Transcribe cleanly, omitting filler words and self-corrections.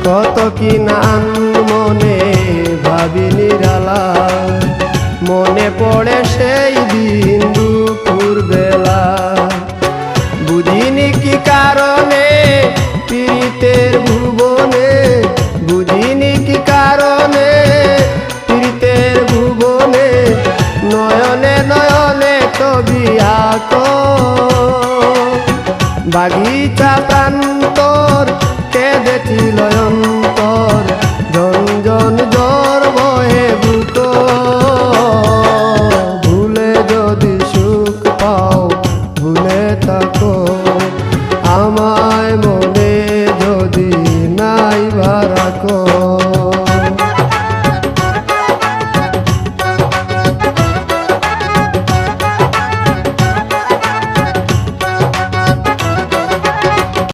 কত কি নান মনে ভাবি নিরালা, মনে পড়ে সেই দিন দুপুর বেলা। বুঝিনি কি কারণে পীড়িতের ভুবনে, বুঝিনি কি কারণে পীড়িতের ভুবনে, নয়নে নয়নে ছবি আঁকো। বাগিচা প্রান্তর কেঁদেছিল অন্তর, ঝনঝন জ্বর বহে বুক। ভুলে যদি সুখ পাও ভুলে থাকো আমায়।